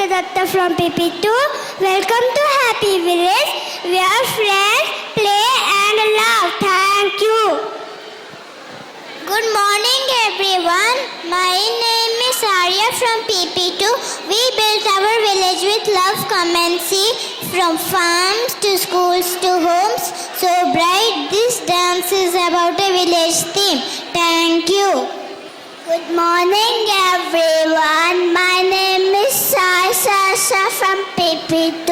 Anushka Datta from PP2. Welcome to Happy Village. We are friends, play and love. Thank you. Good morning everyone. My name is Arya from PP2. We built our village with love, come and see. From farms to schools to homes. So bright, this dance is about a village theme. Thank you. Good morning everyone. My name is Sasha from PP2.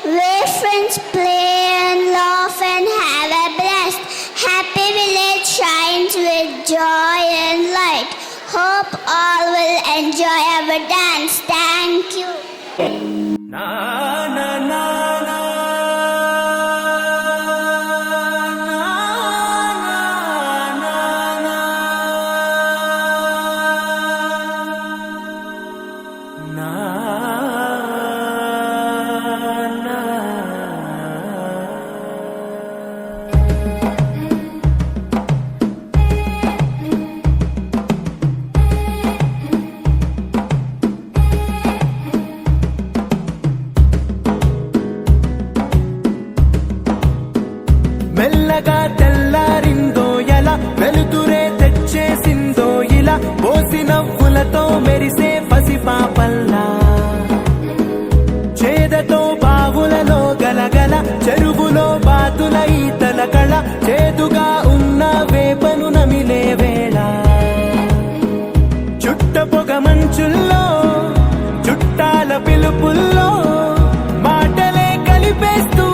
Where friends play and laugh and have a blast. Happy village shines with joy and light. Hope all will enjoy our dance. Thank you. Na na na na. మెల్లగా తెల్లారిందో ఎలా వెలుతురే తెచ్చేసిందో ఇలా పోసి నవ్వులతో మెరిసే పసిపాపల్లా చేదతో బావులలో గలగల చెరువులో బాతుల ఈతల కళ చేదుగా ఉన్న వేపను నమిలే వేళ చుట్ట పొగ మంచుల్లో చుట్టాల పిలుపుల్లో మాటలే కలిపేస్తూ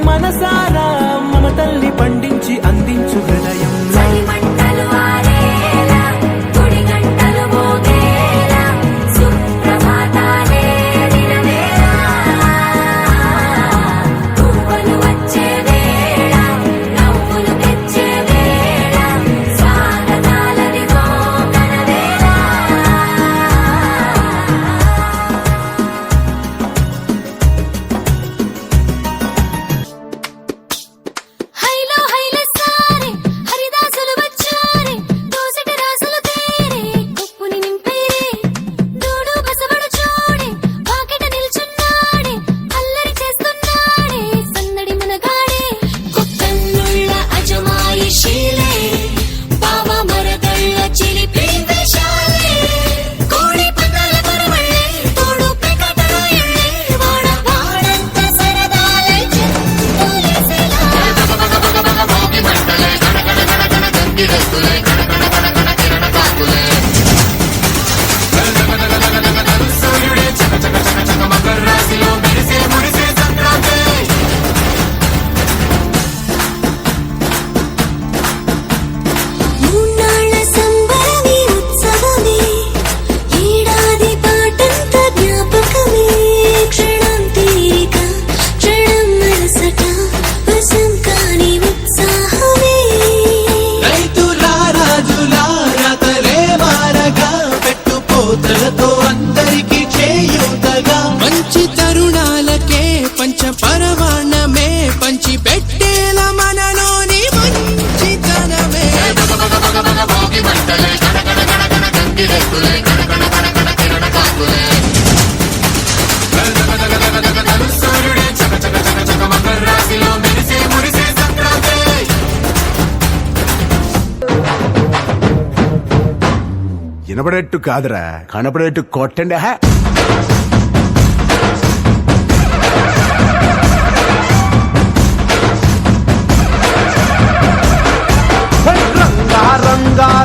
మనసారా మమతల్ని పండించి అందించు హృదయం పరమాణమే పంచి పెట్టేల మనలోని మంచితనమే వినపడేట్టు కాదురా కనపడేట్టు కొట్టండి.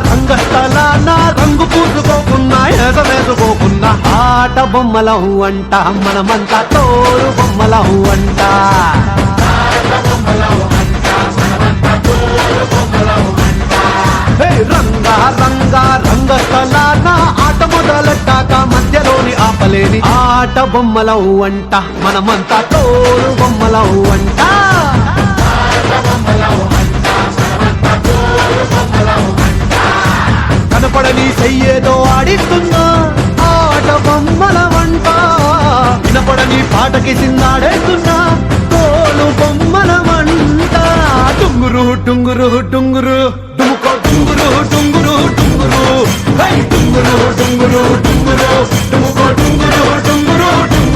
రంగస్థలాన రంగు పూసుకోకున్నా ఎగవేసుకోకున్నా ఆట బొమ్మలం అంట మనమంతా తోడు బొమ్మలం అంట. రంగస్థలాన ఆట మొదలెట్టాక మధ్యలోని ఆపలేని ఆట బొమ్మలం అంట మనమంతా తోడు బొమ్మలం అంట. కనపడని చెయ్యేదో ఆడిస్తున్నా ఆట బొమ్మల వంట వినపడని పాటకి సిందాడేస్తున్నా తోలు బొమ్మల వంట. టుంగురు టుంగురు టుంగురు డుముకో టుంగురు టుంగురు టుంగురు టుంగురు టుంగురు టుంగురు డుముకో టుంగురు టుంగురు టుంగురు.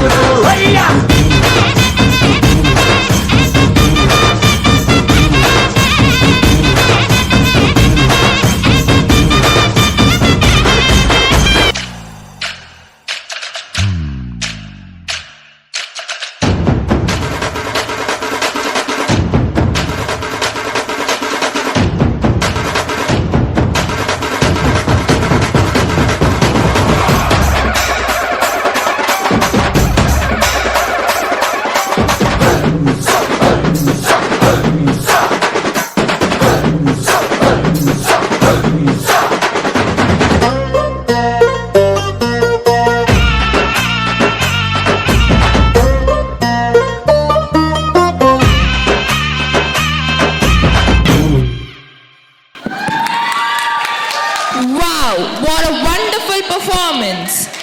performance.